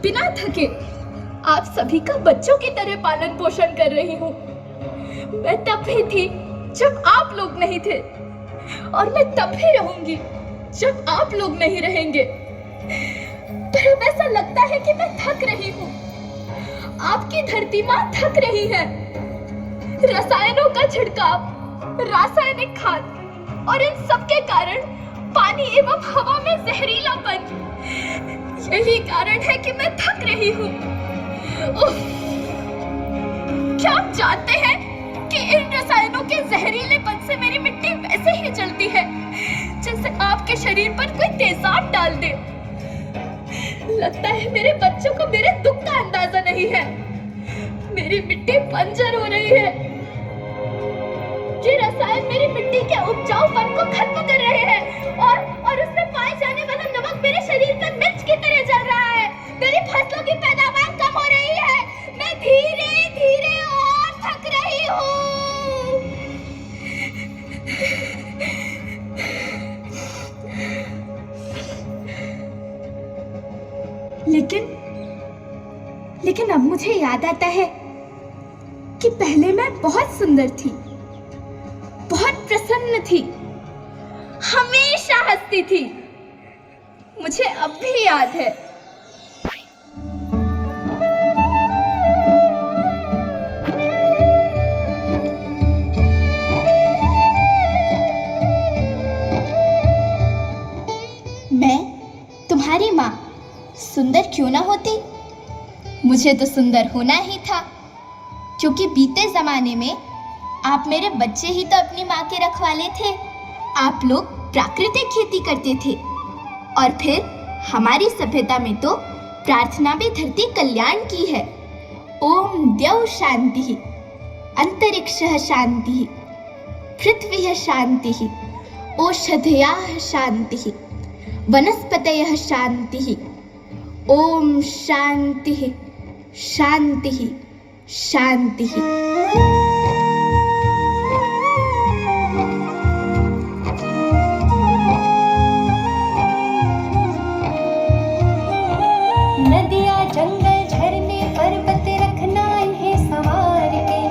बिना थके आप सभी का बच्चों की तरह पालन पोषण कर रही हूँ। मैं तब भी थी जब आप लोग नहीं थे, और मैं तब भी रहूंगी जब आप लोग नहीं रहेंगे। पर अब ऐसा लगता है कि मैं थक रही हूँ। आपकी धरती माँ थक रही है। रसायनों का छिड़काव, रासायनिक खाद और इन सब के कारण पानी एवं हवा में जहरीलापन, यही कारण है कि मैं थक रही हूँ। क्या आप जानते हैं कि इन रसायनों के जहरीलेपन से मेरी मिट्टी वैसे ही जलती है जैसे आपके शरीर पर कोई तेजाब डाल दे। लगता है मेरे बच्चों को मेरे दुख का अंदाजा नहीं है। मेरी मिट्टी बंजर हो रही है। ये रसायन मेरी मिट्टी के उपजाऊपन को खत्म कर रहे हैं और उसमें पाए जाने वाला नमक मेरे शरीर पर मिर्च की तरह जल रहा है। मेरी फसलों की पैदावार कम हो रही है। मैं धीरे धीरे और थक रही हूँ। लेकिन अब मुझे याद आता है कि पहले मैं बहुत सुंदर थी, बहुत प्रसन्न थी, हमेशा हंसती थी। मुझे अब भी याद है। मैं तुम्हारी माँ सुंदर क्यों ना होती? मुझे तो सुंदर होना ही था, क्योंकि बीते जमाने में आप मेरे बच्चे ही तो अपनी माँ के रखवाले थे। आप लोग प्राकृतिक खेती करते थे, और फिर हमारी सभ्यता में तो प्रार्थना भी धरती कल्याण की है। ओम द्यौ शांति, अंतरिक्षः शांति, पृथ्वी शांति, ओषधयः शांति, वनस्पतयः शांति। ओम शांति शांति शांति। नदियाँ जंगल झरने पर्वत रखना इन्हें संवार के,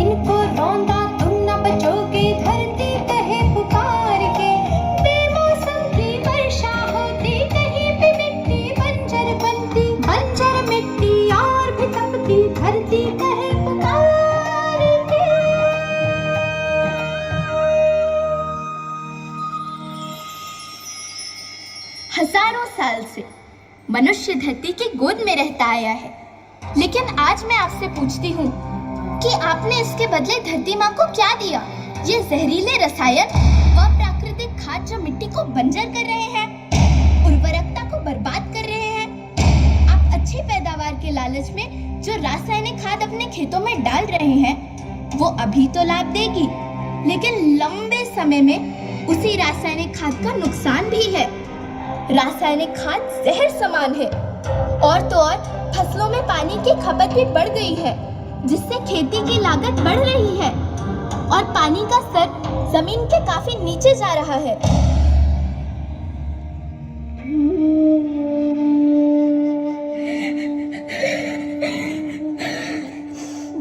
इनको रौंदा तुम न बचोगे धरती कहे पुकार के। बेमौसम की वर्षा होती, कहीं भी मिट्टी बंजर बनती, बंजर मिट्टी और भी तपती, धरती कहे पुकार के। हजारों साल से मनुष्य धरती की गोद में रहता आया है, लेकिन आज मैं आपसे पूछती हूँ कि आपने इसके बदले धरती माँ को क्या दिया? ये जहरीले रसायन व प्राकृतिक खाद जो मिट्टी को बंजर कर रहे हैं, उर्वरकता को बर्बाद कर रहे हैं। आप अच्छी पैदावार के लालच में जो रासायनिक खाद अपने खेतों में डाल रहे हैं, वो अभी तो लाभ देगी, लेकिन लंबे समय में उसी रासायनिक खाद का नुकसान भी है। रासायनिक खाद जहर समान है, और तो और फसलों में पानी की खपत भी बढ़ गई है, जिससे खेती की लागत बढ़ रही है और पानी का स्तर जमीन के काफी नीचे जा रहा है।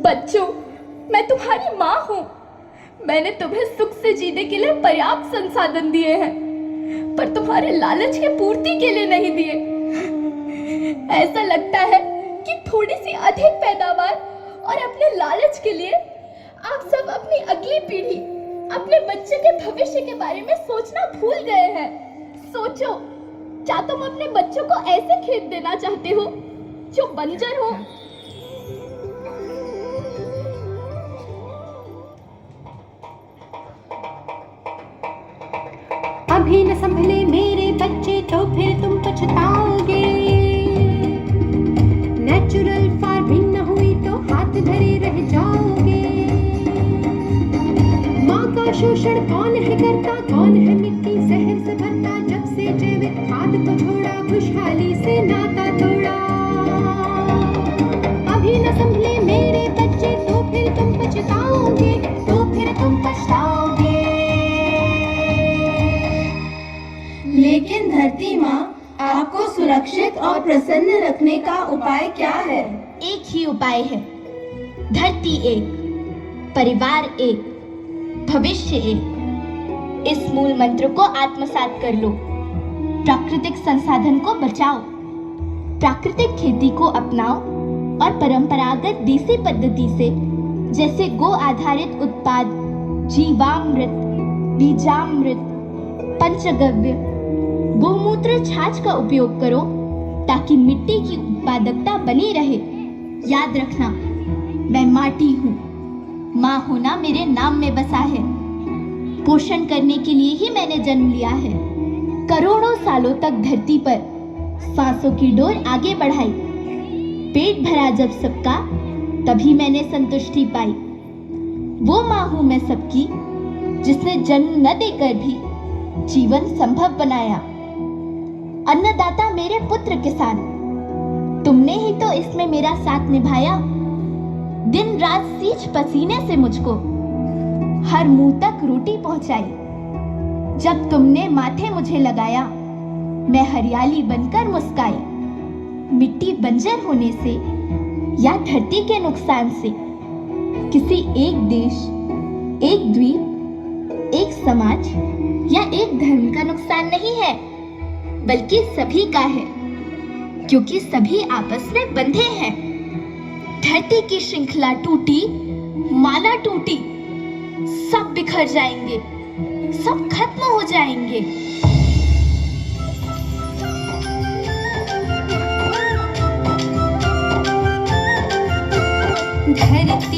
बच्चों, मैं तुम्हारी माँ हूँ। मैंने तुम्हें सुख से जीने के लिए पर्याप्त संसाधन दिए हैं, पर तुम्हारे लालच की पूर्ति के लिए नहीं दिए। ऐसा लगता है कि थोड़ी सी अधिक पैदावार और अपने लालच के लिए आप सब अपनी अगली पीढ़ी, अपने बच्चे के भविष्य के बारे में सोचना भूल गए हैं। सोचो, क्या तुम अपने बच्चों को ऐसे खेत देना चाहते हो जो बंजर हो? अभी न संभले मेरे बच्चे तो फिर तुम पछताओगे। नेचुरल फार्मिंग न हुई तो हाथ धरे रह जाओगे। माँ का शोषण कौन है करता, कौन है मिट्टी जहर से भरता। जब से जैविक खाद को छोड़ा, खुशहाली से नाता तोड़ा। अभी न संभले मेरे बच्चे तो फिर तुम पछताओगे, तो फिर तुम पछताओगे। लेकिन धरती माँ आपको सुरक्षित और प्रसन्न रखने का उपाय क्या है? एक ही उपाय है। धरती एक, परिवार एक, भविष्य एक। इस मूल मंत्र को आत्मसात कर लो। प्राकृतिक संसाधन को बचाओ, प्राकृतिक खेती को अपनाओ और परंपरागत देसी पद्धति से, जैसे गो आधारित उत्पाद, जीवामृत, बीजामृत, पंचगव्य, गोमूत्र, छाछ का उपयोग करो ताकि मिट्टी की उत्पादकता बनी रहे। याद रखना, मैं माटी हूँ। माँ होना मेरे नाम में बसा है। पोषण करने के लिए ही मैंने जन्म लिया है। करोड़ों सालों तक धरती पर सांसों की डोर आगे बढ़ाई। पेट भरा जब सबका, तभी मैंने संतुष्टि पाई। वो माँ हूँ मैं सबकी, जिसने जन्म न देकर भी जीवन संभव बनाया। अन्नदाता मेरे पुत्र किसान, तुमने ही तो इसमें मेरा साथ निभाया। दिन रात सींच पसीने से मुझको हर मुंह तक रोटी पहुंचाई। जब तुमने माथे मुझे लगाया, मैं हरियाली बनकर मुस्काई। मिट्टी बंजर होने से या धरती के नुकसान से किसी एक देश, एक द्वीप, एक समाज या एक धर्म का नुकसान नहीं है, बल्कि सभी का है, क्योंकि सभी आपस में बंधे हैं। धरती की श्रृंखला टूटी, माला टूटी, सब बिखर जाएंगे, सब खत्म हो जाएंगे। धरती